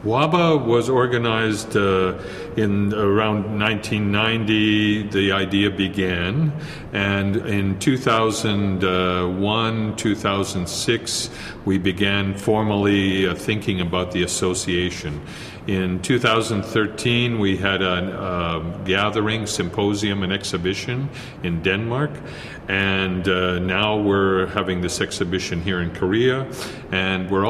Waba was organized in around 1990. The idea began, and in 2001, 2006, we began formally thinking about the association. In 2013, we had a gathering, symposium, and exhibition in Denmark, and now we're having this exhibition here in Korea. And we've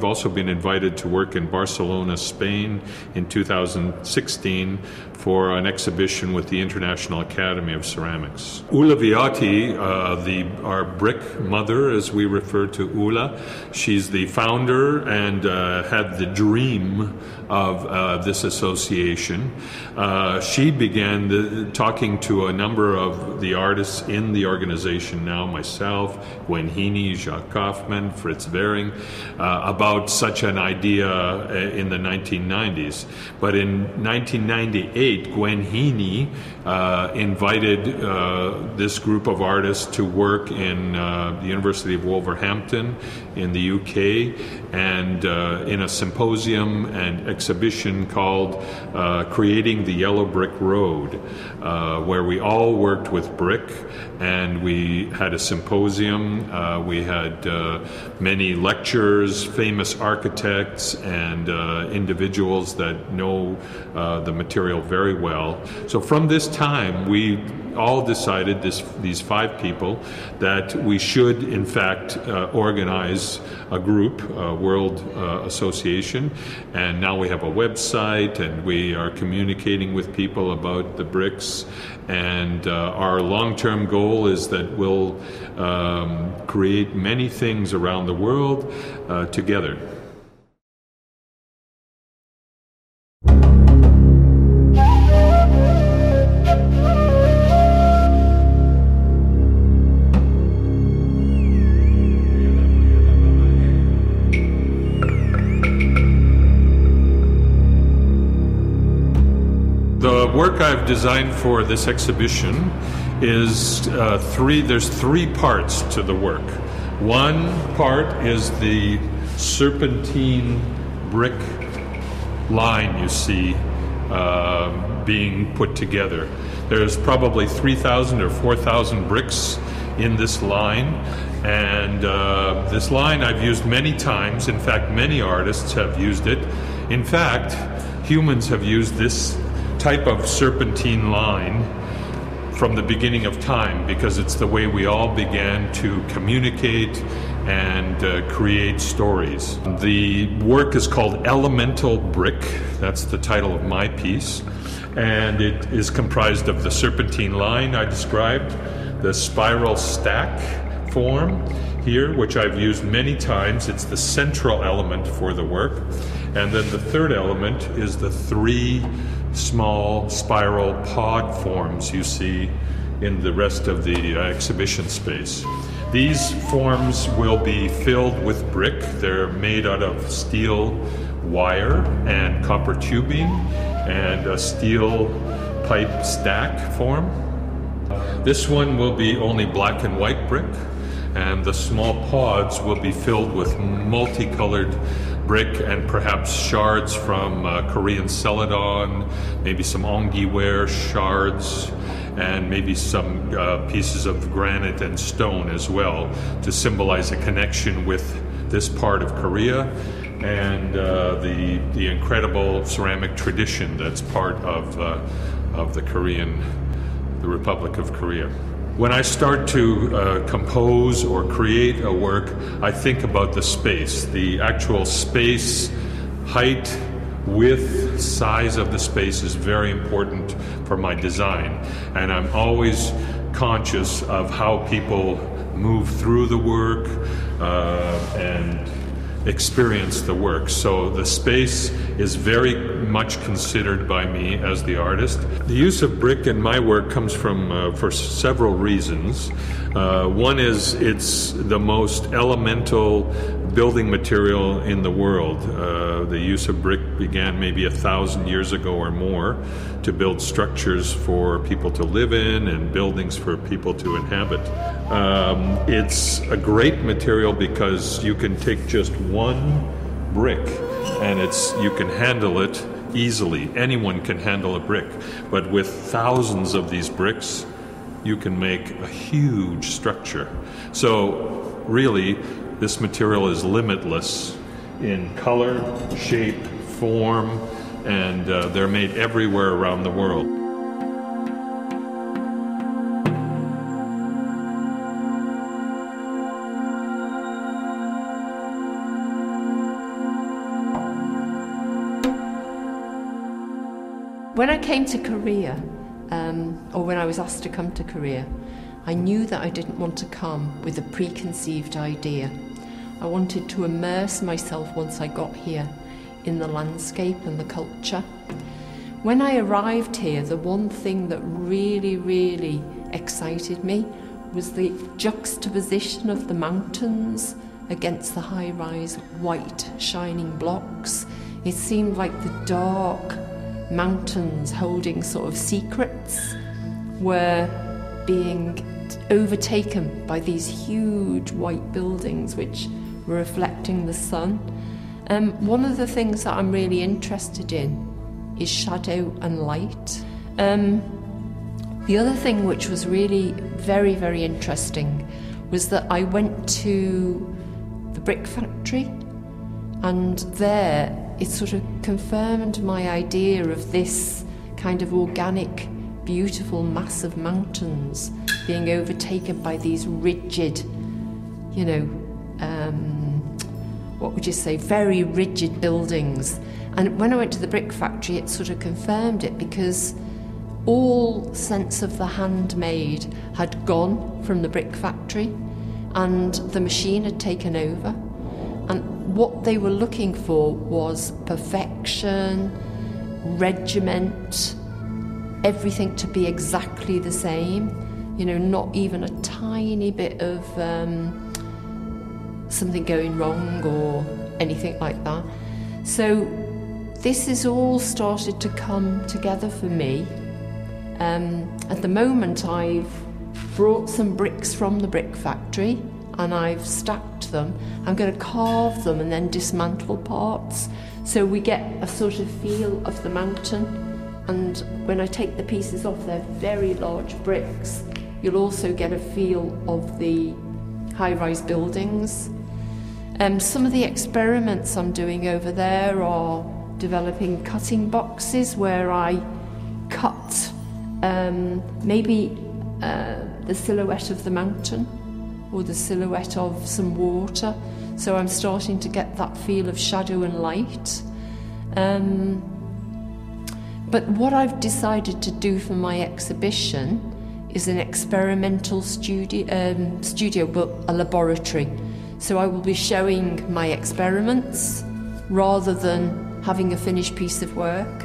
also been invited to work in Barcelona, Spain, in 2016 for an exhibition with the International Academy of Ceramics. Ulla Viati, our brick mother, as we refer to Ulla, she's the founder and had the dream of this association. She began talking to a number of the artists in the organization now, myself, Gwen Heaney, Jacques Kaufman, Fritz Wering, about such an idea in the 1990s. But in 1998, Gwen Heaney invited this group of artists to work in the University of Wolverhampton in the UK, and in a symposium and exhibition called Creating the Yellow Brick Road, where we all worked with brick, and we had a symposium. We had many lecturers, famous architects, and individuals that know the material very well. So from this time, we all decided, these 5 people, that we should in fact organize a group, a world association, and now we have a website, and we are communicating with people about the bricks, and our long-term goal is that we'll create many things around the world together. The work I've designed for this exhibition is there's 3 parts to the work. One part is the serpentine brick line you see being put together. There's probably 3,000 or 4,000 bricks in this line, and this line I've used many times. In fact, many artists have used it. In fact, humans have used this type of serpentine line from the beginning of time, because it's the way we all began to communicate and create stories. The work is called Elemental Brick. That's the title of my piece, and it is comprised of the serpentine line I described, the spiral stack form here, which I've used many times. It's the central element for the work. And then the third element is the 3 small spiral pod forms you see in the rest of the exhibition space. These forms will be filled with brick. They're made out of steel wire and copper tubing and a steel pipe stack form. This one will be only black and white brick, and the small pods will be filled with multicolored brick and perhaps shards from Korean celadon, maybe some ongiware shards, and maybe some pieces of granite and stone as well, to symbolize a connection with this part of Korea and the incredible ceramic tradition that's part of the Republic of Korea. When I start to compose or create a work, I think about the space, the actual space, height, width, size of the space is very important for my design. And I'm always conscious of how people move through the work and experience the work. So the space is very much considered by me as the artist. The use of brick in my work comes from for several reasons. One is it's the most elemental building material in the world. The use of brick began maybe 1,000 years ago or more to build structures for people to live in and buildings for people to inhabit. It's a great material because you can take just one brick and you can handle it easily. Anyone can handle a brick, but with thousands of these bricks, you can make a huge structure. So really, this material is limitless in color, shape, form, and they're made everywhere around the world. When I came to Korea, or when I was asked to come to Korea, I knew that I didn't want to come with a preconceived idea. I wanted to immerse myself once I got here in the landscape and the culture. When I arrived here, the one thing that really excited me was the juxtaposition of the mountains against the high-rise white shining blocks. It seemed like the dark mountains holding sort of secrets were being overtaken by these huge white buildings which were reflecting the sun. One of the things that I'm really interested in is shadow and light. The other thing which was really very interesting was that I went to the brick factory, and there it sort of confirmed my idea of this kind of organic, beautiful mass of mountains being overtaken by these rigid, you know, what would you say, very rigid buildings. And when I went to the brick factory, it sort of confirmed it, because all sense of the handmade had gone from the brick factory and the machine had taken over. And what they were looking for was perfection, regiment, everything to be exactly the same, you know, not even a tiny bit of something going wrong or anything like that. So this has all started to come together for me. At the moment, I've brought some bricks from the brick factory and I've stacked them. I'm going to carve them and then dismantle parts, so we get a sort of feel of the mountain. And when I take the pieces off, they're very large bricks. You'll also get a feel of the high-rise buildings. Some of the experiments I'm doing over there are developing cutting boxes where I cut maybe the silhouette of the mountain or the silhouette of some water. So I'm starting to get that feel of shadow and light. But what I've decided to do for my exhibition is an experimental studio, but a laboratory. So I will be showing my experiments rather than having a finished piece of work.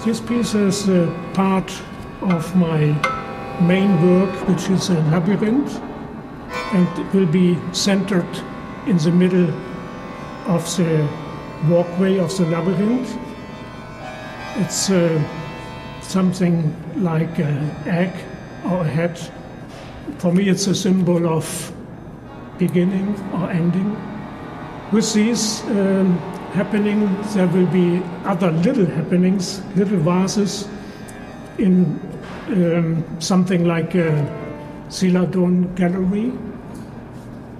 This piece is part of my main work, which is a labyrinth, and it will be centered in the middle of the walkway of the labyrinth. It's something like an egg or a head. For me, it's a symbol of beginning or ending. With these happenings, there will be other little happenings, little vases in something like a Celadon gallery,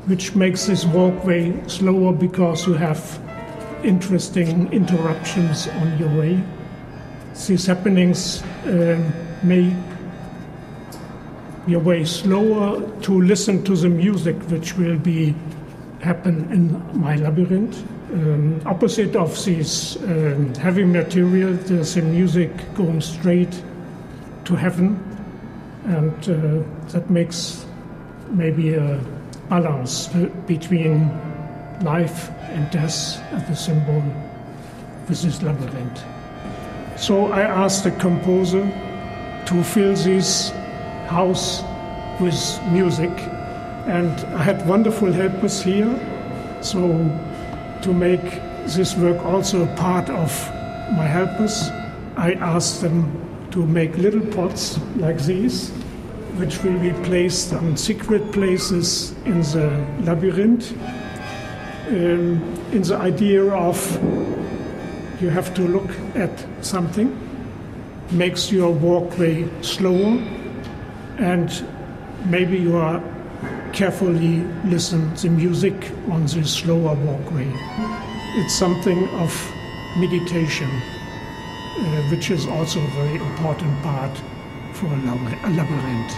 which makes this walkway slower because you have interesting interruptions on your way. These happenings make your way slower to listen to the music which will be happen in my labyrinth. Opposite of this heavy material, there's a music going straight to heaven. and that makes maybe a balance between life and death as the symbol with this labyrinth. So I asked the composer to fill this house with music, and I had wonderful helpers here, so to make this work also a part of my helpers, I asked them to make little pots like these, which will be placed on secret places in the labyrinth, in the idea of you have to look at something, makes your walkway slower, and maybe you are carefully listen to the music on this slower walkway. It's something of meditation, which is also a very important part for a labyrinth.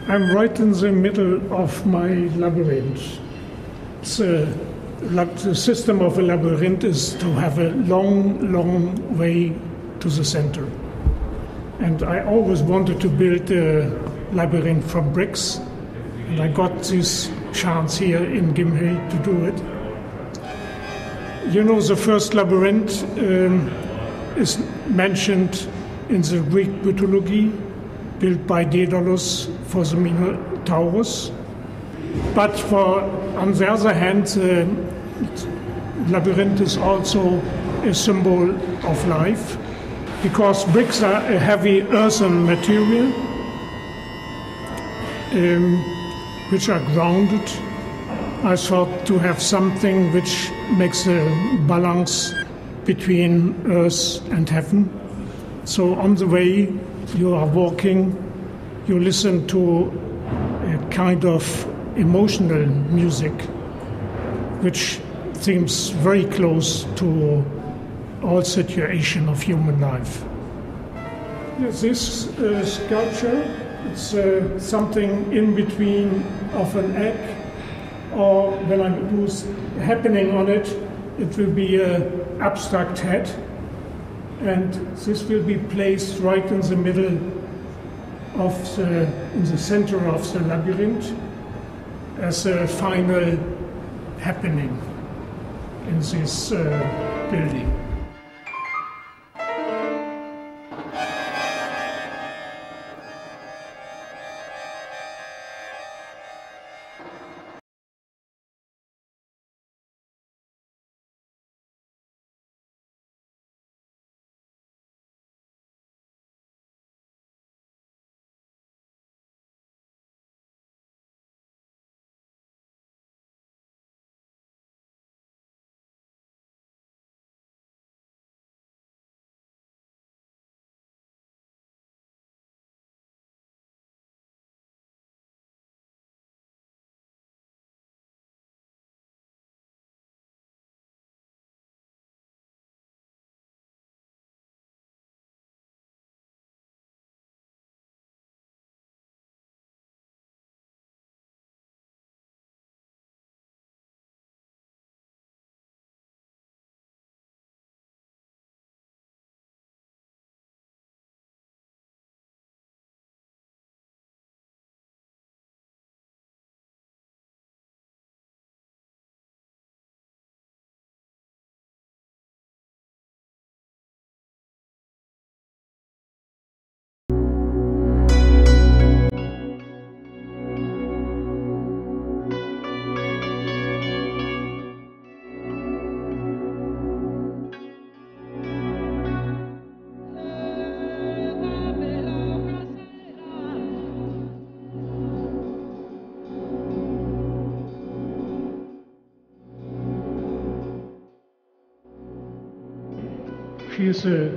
I'm right in the middle of my labyrinth. The system of a labyrinth is to have a long, long way to the center. And I always wanted to build a labyrinth from bricks, and I got this chance here in Gimhe to do it. You know, the first labyrinth is mentioned in the Greek mythology, built by Daedalus for the Minotaurus. But on the other hand, the labyrinth is also a symbol of life, because bricks are a heavy earthen material, which are grounded. I thought to have something which makes a balance between earth and heaven. So on the way you are walking, you listen to a kind of emotional music, which seems very close to all situation of human life. This sculpture, it's something in between of an egg, or when I do happening on it, it will be an abstract head, and this will be placed right in the middle of in the center of the labyrinth as a final happening in this building. She is a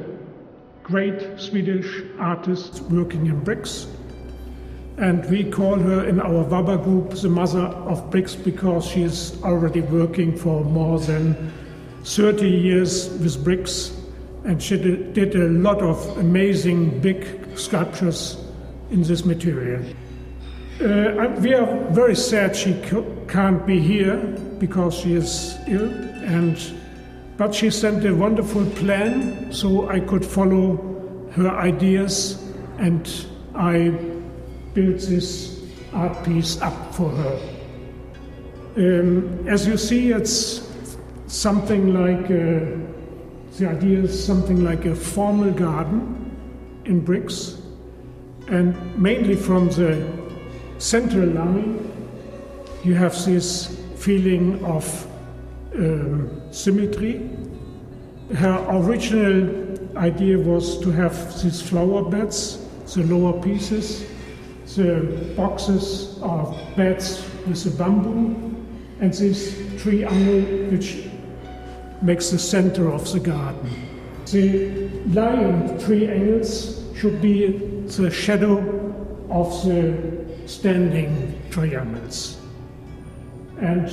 great Swedish artist working in bricks, and we call her in our waba group the mother of bricks because she is already working for more than 30 years with bricks, and she did a lot of amazing big sculptures in this material. We are very sad she can't be here because she is ill, but she sent a wonderful plan so I could follow her ideas and I built this art piece up for her. As you see, it's something like the idea is something like a formal garden in bricks, and mainly from the central line you have this feeling of symmetry. Her original idea was to have these flower beds, the lower pieces, the boxes or beds with the bamboo, and this triangle which makes the center of the garden. The lying triangles should be the shadow of the standing triangles. And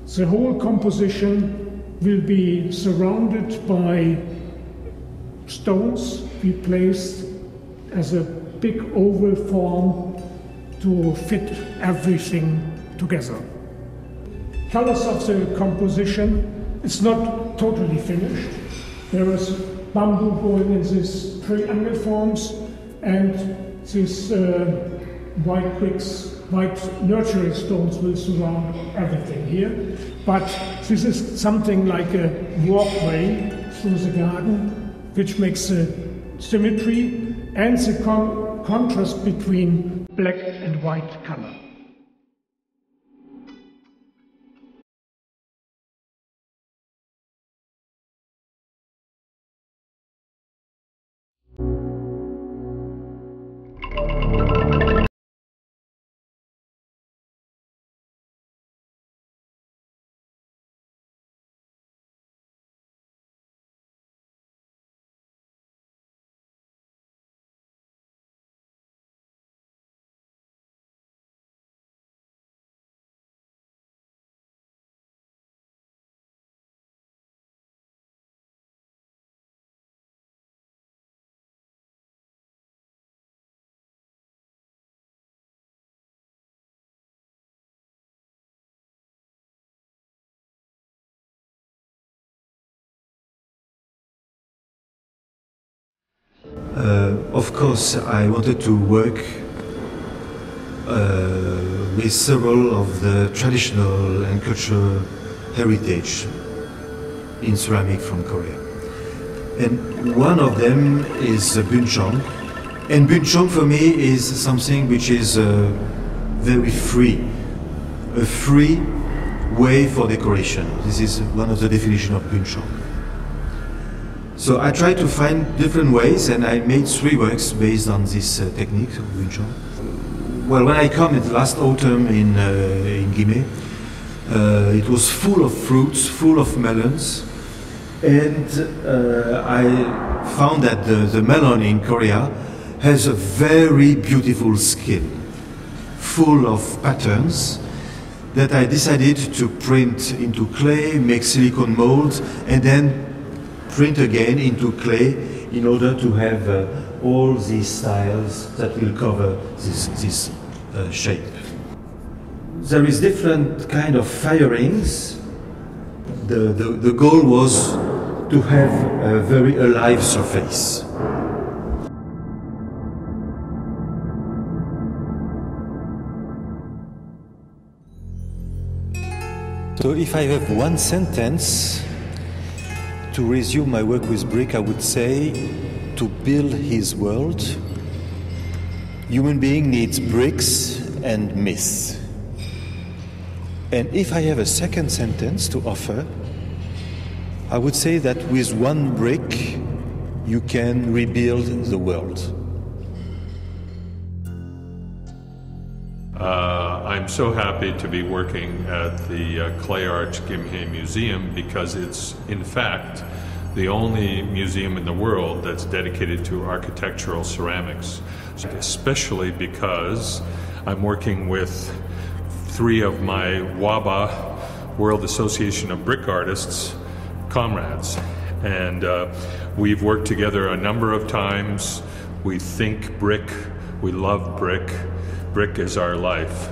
the whole composition will be surrounded by stones we placed as a big oval form to fit everything together. Colors of the composition, it's not totally finished. There is bamboo going in these triangle forms, and these white bricks, white nurturing stones will surround everything here. But this is something like a walkway through the garden, which makes the symmetry and the contrast between black and white color. Of course, I wanted to work with several of the traditional and cultural heritage in ceramic from Korea. And one of them is buncheong. And buncheong for me is something which is very free, a free way for decoration. This is one of the definitions of buncheong. So I tried to find different ways, and I made 3 works based on this technique of buncheong. Well, when I come last autumn in Gimhae, it was full of fruits, full of melons, and I found that the melon in Korea has a very beautiful skin, full of patterns, that I decided to print into clay, make silicone molds, and then print again into clay in order to have all these styles that will cover this shape. There is different kind of firings. The goal was to have a very alive surface. So if I have one sentence to resume my work with brick, I would say, to build his world, human being needs bricks and myths. And if I have a second sentence to offer, I would say that with one brick, you can rebuild the world. I'm so happy to be working at the Clay Arch Gimhae Museum because it's, in fact, the only museum in the world that's dedicated to architectural ceramics, especially because I'm working with 3 of my waba, World Association of Brick Artists, comrades. And we've worked together a number of times. We think brick, we love brick. Brick is our life.